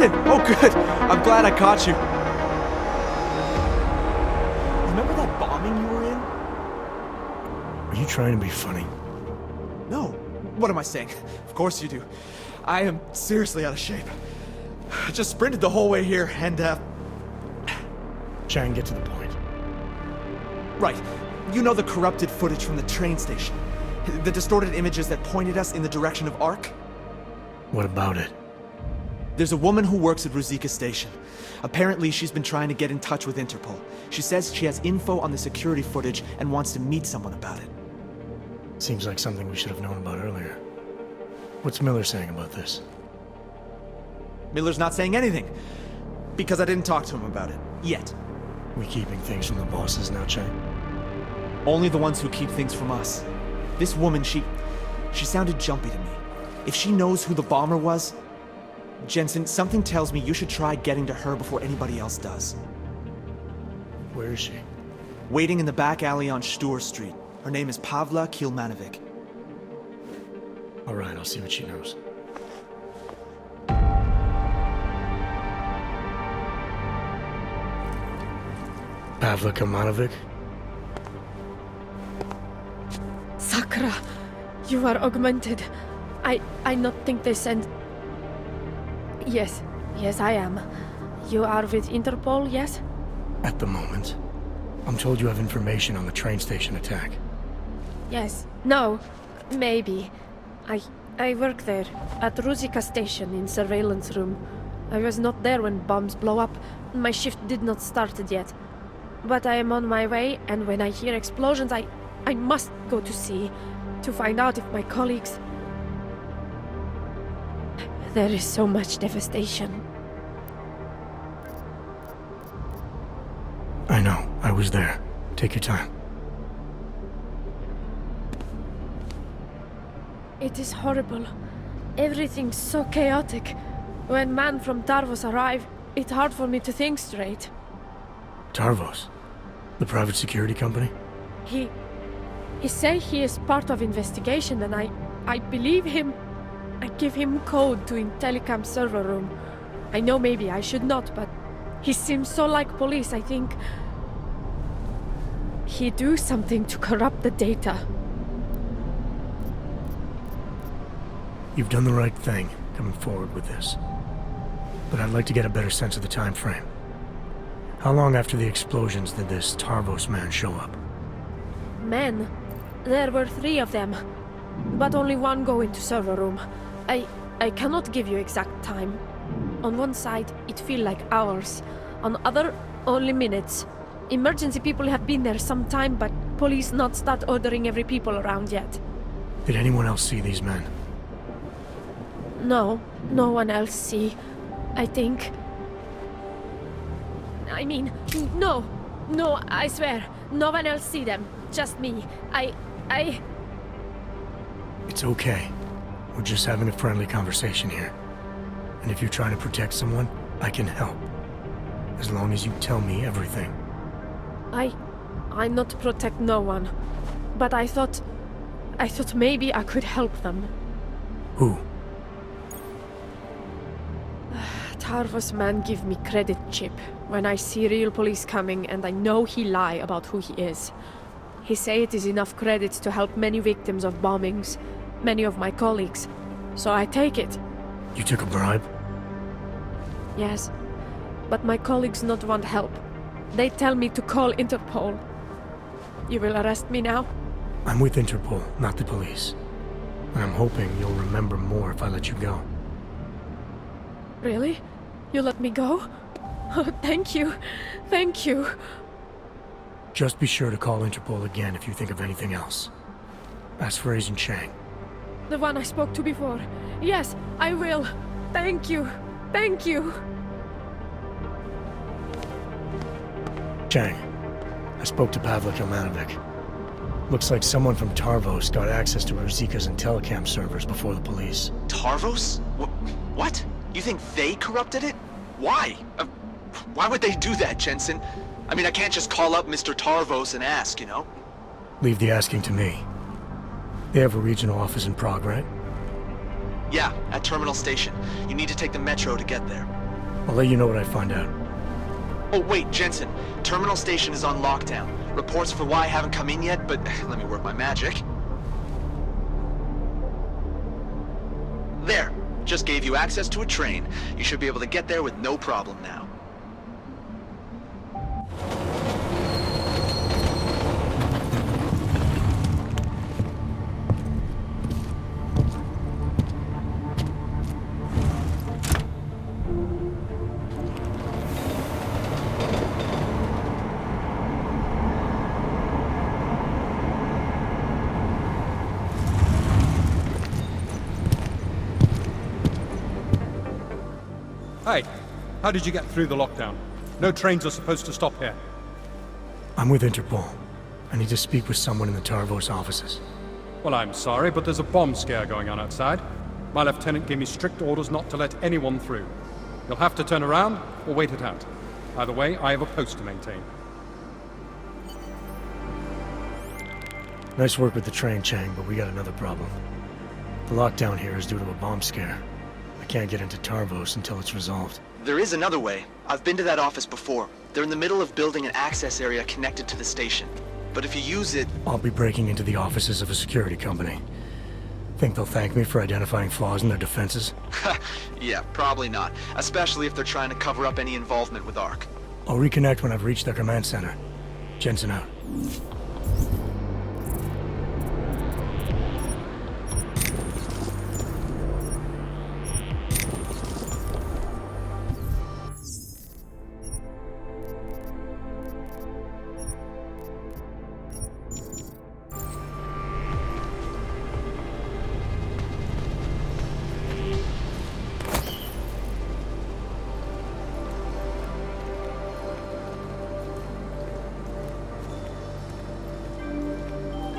Jensen! Oh, good. I'm glad I caught you. Remember that bombing you were in? Are you trying to be funny? No. What am I saying? Of course you do. I am seriously out of shape. I just sprinted the whole way here, and, Try and get to the point. Right. You know the corrupted footage from the train station? The distorted images that pointed us in the direction of Ark? What about it? There's a woman who works at Ruzicka Station. Apparently, she's been trying to get in touch with Interpol. She says she has info on the security footage and wants to meet someone about it. Seems like something we should have known about earlier. What's Miller saying about this? Miller's not saying anything. Because I didn't talk to him about it. Yet. We keeping things from the bosses now, Chang? Only the ones who keep things from us. This woman, she sounded jumpy to me. If she knows who the bomber was... Jensen, something tells me you should try getting to her before anybody else does. Where is she? Waiting in the back alley on Stur Street. Her name is Pavla Kilmanovic. Alright, I'll see what she knows. Pavla Kilmanovic? Sakra, you are augmented. I not think they sent... Yes, I am. You are with Interpol, yes? At the moment. I'm told you have information on the train station attack. Yes. No. Maybe. I work there, at Ruzicka Station in surveillance room. I was not there when bombs blow up. My shift did not started yet. But I am on my way, and when I hear explosions, I must go to see, to find out if my colleagues... There is so much devastation. I know. I was there. Take your time. It is horrible. Everything's so chaotic. When men from Tarvos arrive, it's hard for me to think straight. Tarvos? The private security company? He say he is part of investigation, and I believe him. I give him code to in telecom server room. I know maybe I should not, but he seems so like police, I think. He do something to corrupt the data. You've done the right thing, coming forward with this. But I'd like to get a better sense of the time frame. How long after the explosions did this Tarvos man show up? Men? There were 3 of them. But only one go into server room. I cannot give you exact time. On one side, it feel like hours. On other, only minutes. Emergency people have been there some time, but police not start ordering every people around yet. Did anyone else see these men? No, no one else see. I think... I mean, no, I swear. No one else see them. Just me. It's okay. We're just having a friendly conversation here. And if you're trying to protect someone, I can help. As long as you tell me everything. I not protect no one. But I thought maybe I could help them. Who? Tarvos man give me credit chip when I see real police coming, and I know he lie about who he is. He say it is enough credits to help many victims of bombings, many of my colleagues. So I take it. You took a bribe? Yes, but my colleagues not want help. They tell me to call Interpol. You will arrest me now? I'm with Interpol, not the police. And I'm hoping you'll remember more if I let you go. Really? You let me go? Oh, thank you. Thank you. Just be sure to call Interpol again if you think of anything else. Ask for Agent Chang. The one I spoke to before. Yes, I will. Thank you. Thank you. Chang, I spoke to Pavla Kilmanovic. Looks like someone from Tarvos got access to Ruzicka's and telecam servers before the police. Tarvos? What? You think they corrupted it? Why? Why would they do that, Jensen? I mean, I can't just call up Mr. Tarvos and ask, you know? Leave the asking to me. They have a regional office in Prague, right? Yeah, at Terminal Station. You need to take the metro to get there. I'll let you know what I find out. Oh, wait, Jensen. Terminal station is on lockdown. Reports for why haven't come in yet, but let me work my magic. There. Just gave you access to a train. You should be able to get there with no problem now. Hey, how did you get through the lockdown? No trains are supposed to stop here. I'm with Interpol. I need to speak with someone in the Tarvos offices. Well, I'm sorry, but there's a bomb scare going on outside. My lieutenant gave me strict orders not to let anyone through. You'll have to turn around or wait it out. Either way, I have a post to maintain. Nice work with the train, Chang, but we got another problem. The lockdown here is due to a bomb scare. I can't get into Tarvos until it's resolved. There is another way. I've been to that office before. They're in the middle of building an access area connected to the station. But if you use it... I'll be breaking into the offices of a security company. Think they'll thank me for identifying flaws in their defenses? Yeah, probably not. Especially if they're trying to cover up any involvement with ARC. I'll reconnect when I've reached their command center. Jensen out.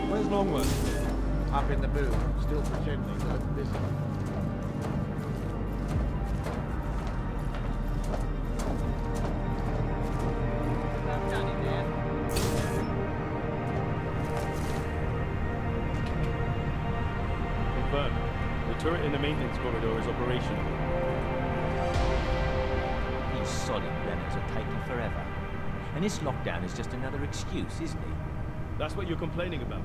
Where's Longworth? Up in the booth, still pretending that busy. Confirmed. The turret in the maintenance corridor is operational. These solid remnants are taking forever. And this lockdown is just another excuse, isn't it? That's what you're complaining about.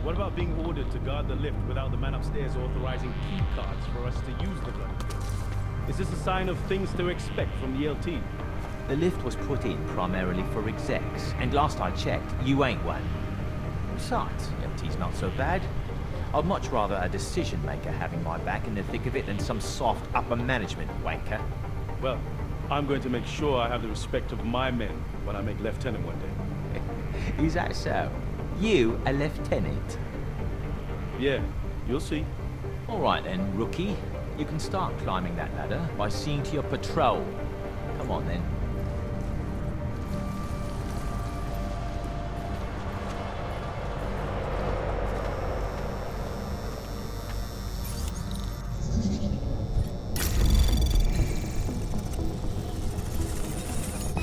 What about being ordered to guard the lift without the man upstairs authorizing key cards for us to use the bloody thing? Is this a sign of things to expect from the LT? The lift was put in primarily for execs, and last I checked, you ain't one. Besides, LT's not so bad. I'd much rather a decision maker having my back in the thick of it than some soft upper management wanker. Well, I'm going to make sure I have the respect of my men when I make lieutenant one day. Is that so? You, a lieutenant? Yeah, you'll see. All right then, rookie. You can start climbing that ladder by seeing to your patrol. Come on then.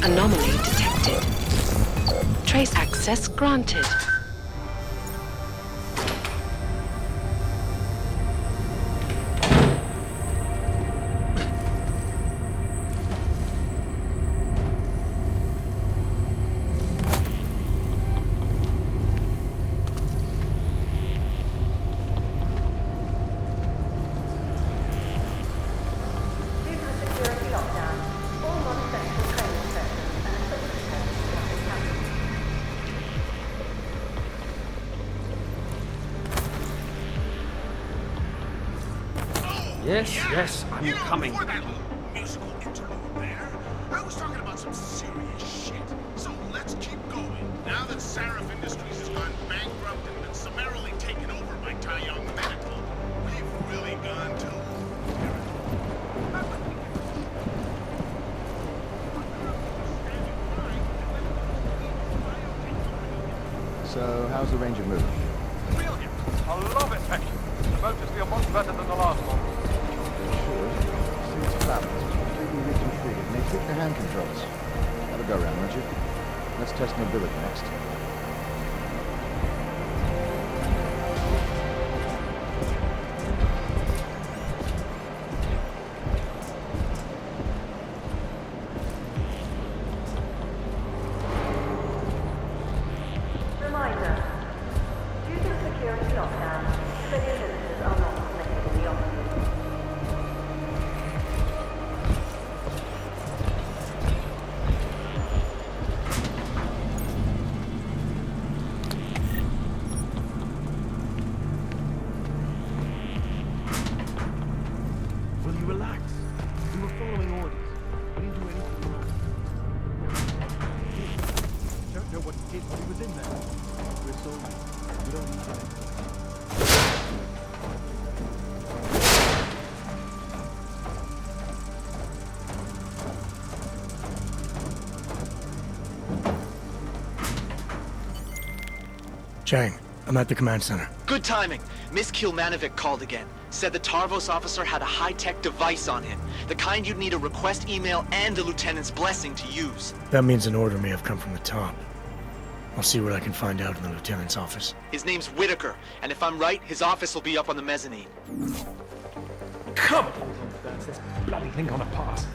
Anomaly detected. Trace access granted. Yes, I'm coming. Before that little musical interlude there, I was talking about some serious shit. So let's keep going. Now that Sarif Industries has gone bankrupt and been summarily taken over by Taiyang Medical, we've really gone to So, how's the range of motion? Brilliant. I love it, Becky. The motors feel much better than the last one. Suit's balanced, completely reconfigured. May tweak the hand controls. Have a go round, won't you? Let's test mobility next. Chang, I'm at the command center. Good timing. Miss Kilmanovic called again. Said the Tarvos officer had a high-tech device on him. The kind you'd need a request email and the lieutenant's blessing to use. That means an order may have come from the top. I'll see what I can find out in the lieutenant's office. His name's Whitaker, and if I'm right, his office will be up on the mezzanine. Come on! That's this bloody thing on a pass.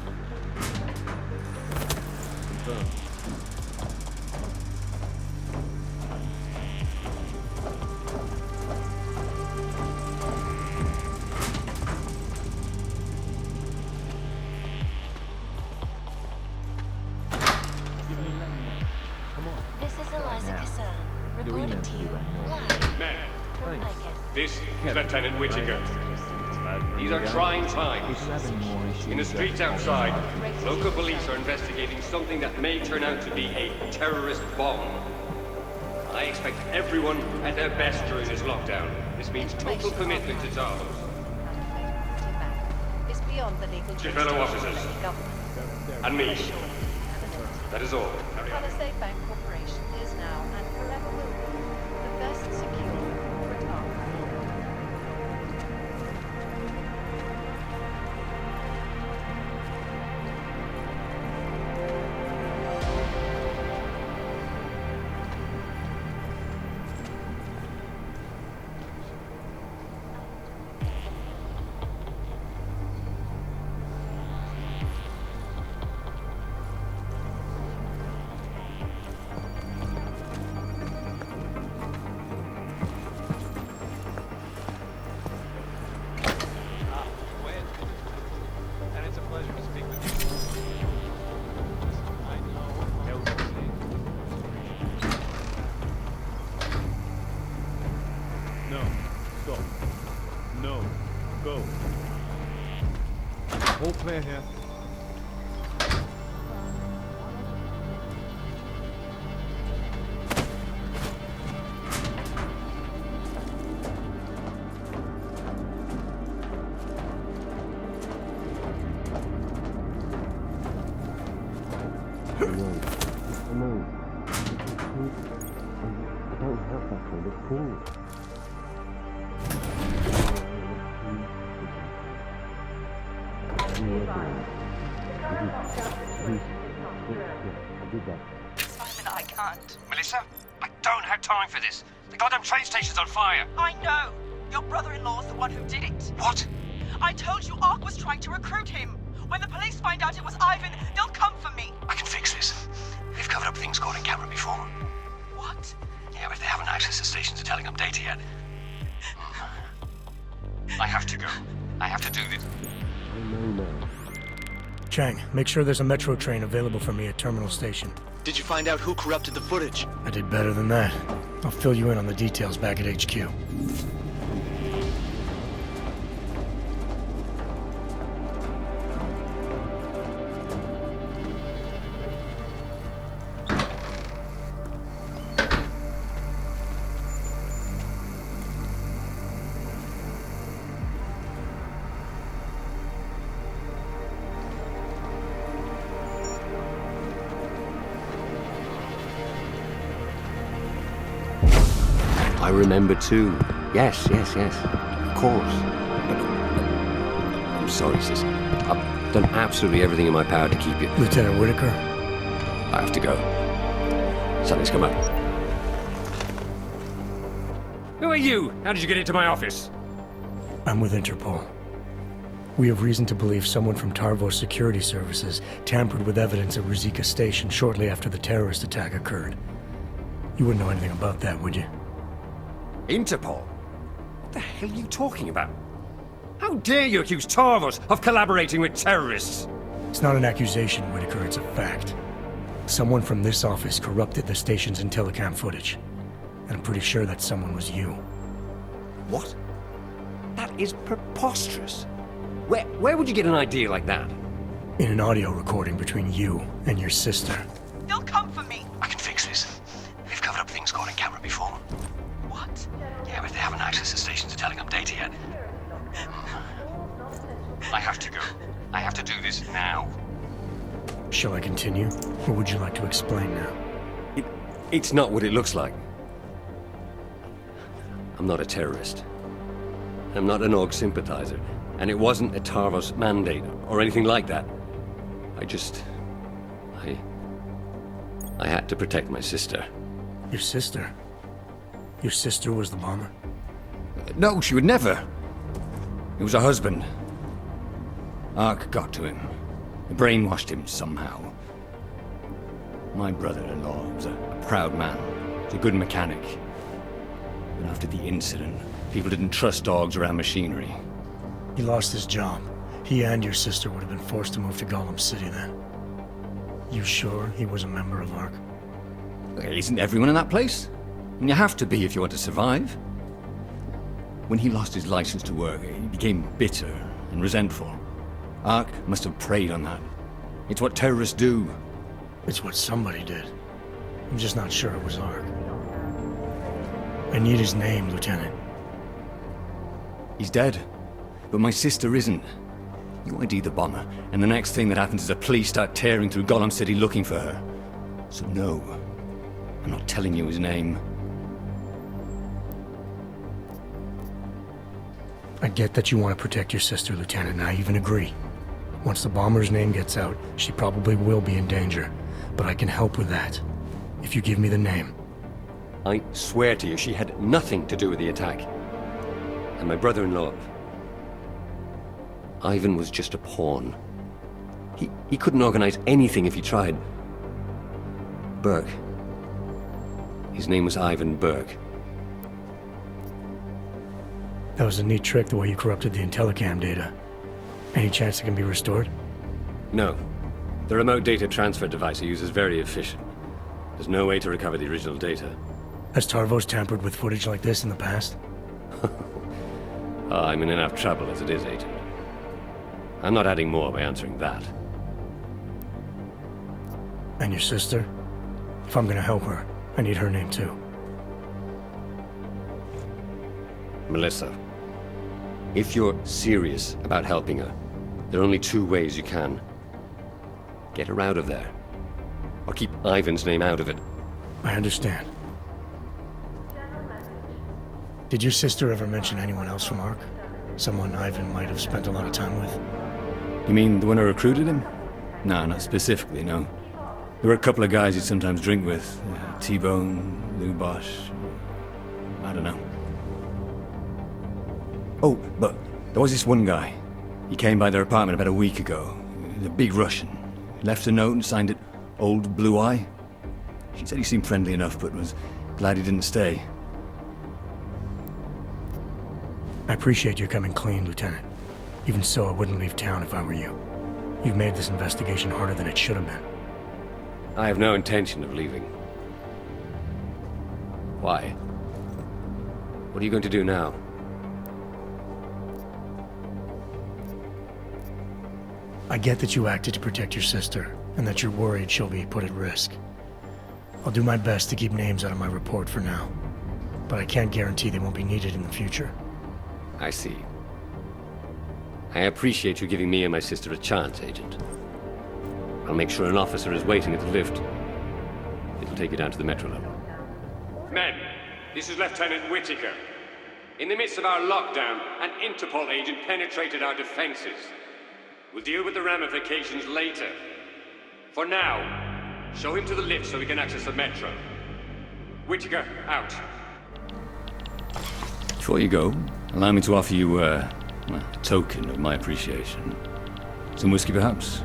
This is Lieutenant Whitaker. These are trying times. In the streets outside, local police are investigating something that may turn out to be a terrorist bomb. I expect everyone at their best during this lockdown. This means total commitment to Tarvos. To fellow officers. And me. That is all. Carry on. Bank Corporation is now and forever will be the best secure corporate arm. All clear here. I can't. Melissa, I don't have time for this. The goddamn train station's on fire. I know. Your brother-in-law's the one who did it. What? I told you Ark was trying to recruit him. When the police find out it was Ivan, they'll come for me. I can fix this. They've covered up things caught in camera before. What? Yeah, but they haven't accessed the stations or telling them data yet. I have to go. I have to do this. Chang, make sure there's a metro train available for me at Terminal Station. Did you find out who corrupted the footage? I did better than that. I'll fill you in on the details back at HQ. I remember too. Yes. Of course. I'm sorry, sis. I've done absolutely everything in my power to keep you. Lieutenant Whitaker? I have to go. Something's come up. Who are you? How did you get into my office? I'm with Interpol. We have reason to believe someone from Tarvos Security Services tampered with evidence at Ruzicka Station shortly after the terrorist attack occurred. You wouldn't know anything about that, would you? Interpol? What the hell are you talking about? How dare you accuse Tarvos of collaborating with terrorists? It's not an accusation, Whitaker, it's a fact. Someone from this office corrupted the station's Intellicam footage. And I'm pretty sure that someone was you. What? That is preposterous. Where would you get an idea like that? In an audio recording between you and your sister. They'll come for me. I can fix this. They've covered up things caught in camera before. What? Yeah, but they haven't accessed the stations or telling them data yet. I have to go. I have to do this now. Shall I continue, or would you like to explain now? It's not what it looks like. I'm not a terrorist. I'm not an AUG sympathizer. And it wasn't a Tarvos mandate or anything like that. I had to protect my sister. Your sister? Your sister was the bomber? No, she would never. It was her husband. Ark got to him. Brainwashed him somehow. My brother-in-law was a proud man. He was a good mechanic. But after the incident, people didn't trust dogs around machinery. He lost his job. He and your sister would have been forced to move to Gollum City then. You sure he was a member of ARC? Isn't everyone in that place? And you have to be if you want to survive. When he lost his license to work, he became bitter and resentful. ARC must have preyed on that. It's what terrorists do. It's what somebody did. I'm just not sure it was ARC. I need his name, Lieutenant. He's dead. But my sister isn't. You ID the bomber, and the next thing that happens is the police start tearing through Gollum City looking for her. So no, I'm not telling you his name. I get that you want to protect your sister, Lieutenant, and I even agree. Once the bomber's name gets out, she probably will be in danger. But I can help with that, if you give me the name. I swear to you, she had nothing to do with the attack. And my brother-in-law... Ivan was just a pawn. He couldn't organize anything if he tried. Burke. His name was Ivan Burke. That was a neat trick, the way you corrupted the Intellicam data. Any chance it can be restored? No. The remote data transfer device I use is very efficient. There's no way to recover the original data. Has Tarvos tampered with footage like this in the past? I'm in enough trouble as it is, Agent. I'm not adding more by answering that. And your sister? If I'm gonna help her, I need her name too. Melissa. If you're serious about helping her, there are only two ways you can. Get her out of there. Or keep Ivan's name out of it. I understand. Did your sister ever mention anyone else from ARC? Someone Ivan might have spent a lot of time with? You mean the one who recruited him? No, not specifically, no. There were a couple of guys he'd sometimes drink with. T-Bone, Lou Bosch... I don't know. Oh, but there was this one guy. He came by their apartment about a week ago. The big Russian. He left a note and signed it Old Blue Eye. She said he seemed friendly enough, but was glad he didn't stay. I appreciate your coming clean, Lieutenant. Even so, I wouldn't leave town if I were you. You've made this investigation harder than it should have been. I have no intention of leaving. Why? What are you going to do now? I get that you acted to protect your sister, and that you're worried she'll be put at risk. I'll do my best to keep names out of my report for now, but I can't guarantee they won't be needed in the future. I see. I appreciate you giving me and my sister a chance, Agent. I'll make sure an officer is waiting at the lift. It'll take you down to the metro level. Men, this is Lieutenant Whitaker. In the midst of our lockdown, an Interpol agent penetrated our defenses. We'll deal with the ramifications later. For now, show him to the lift so we can access the metro. Whitaker, out. Before you go, allow me to offer you a token of my appreciation. Some whiskey, perhaps?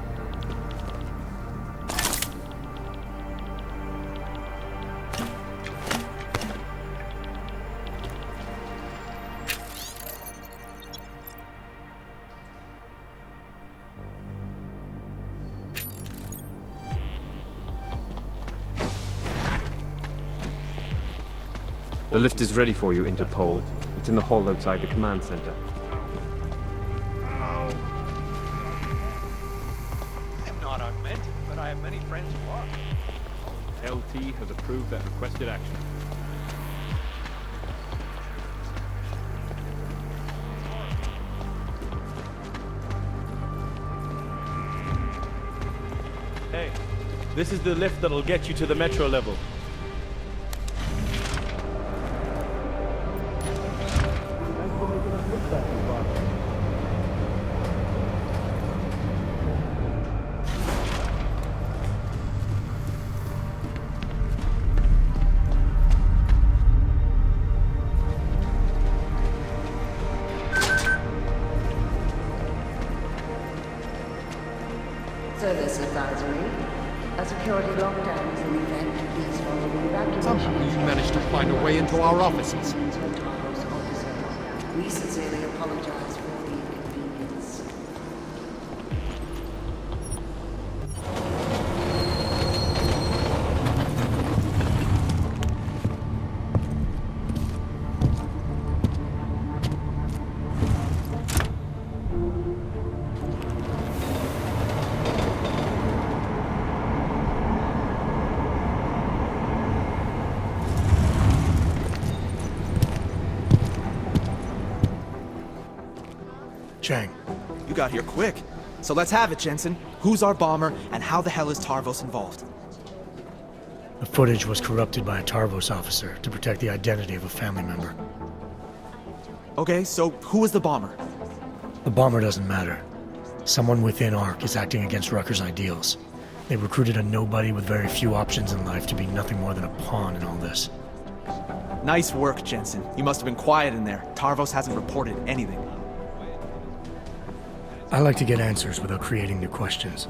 The lift is ready for you, Interpol. It's in the hall outside the command center. I'm not augmented, but I have many friends who are. LT has approved that requested action. Hey, this is the lift that'll get you to the metro level. this advisory. A security lockdown is in effect. Please follow the evacuation. Somehow you managed to find a way into our offices. We sincerely apologize for the inconvenience. Chang. You got here quick. So let's have it, Jensen. Who's our bomber, and how the hell is Tarvos involved? The footage was corrupted by a Tarvos officer to protect the identity of a family member. Okay, so who is the bomber? The bomber doesn't matter. Someone within ARC is acting against Rucker's ideals. They recruited a nobody with very few options in life to be nothing more than a pawn in all this. Nice work, Jensen. You must have been quiet in there. Tarvos hasn't reported anything. I like to get answers without creating new questions.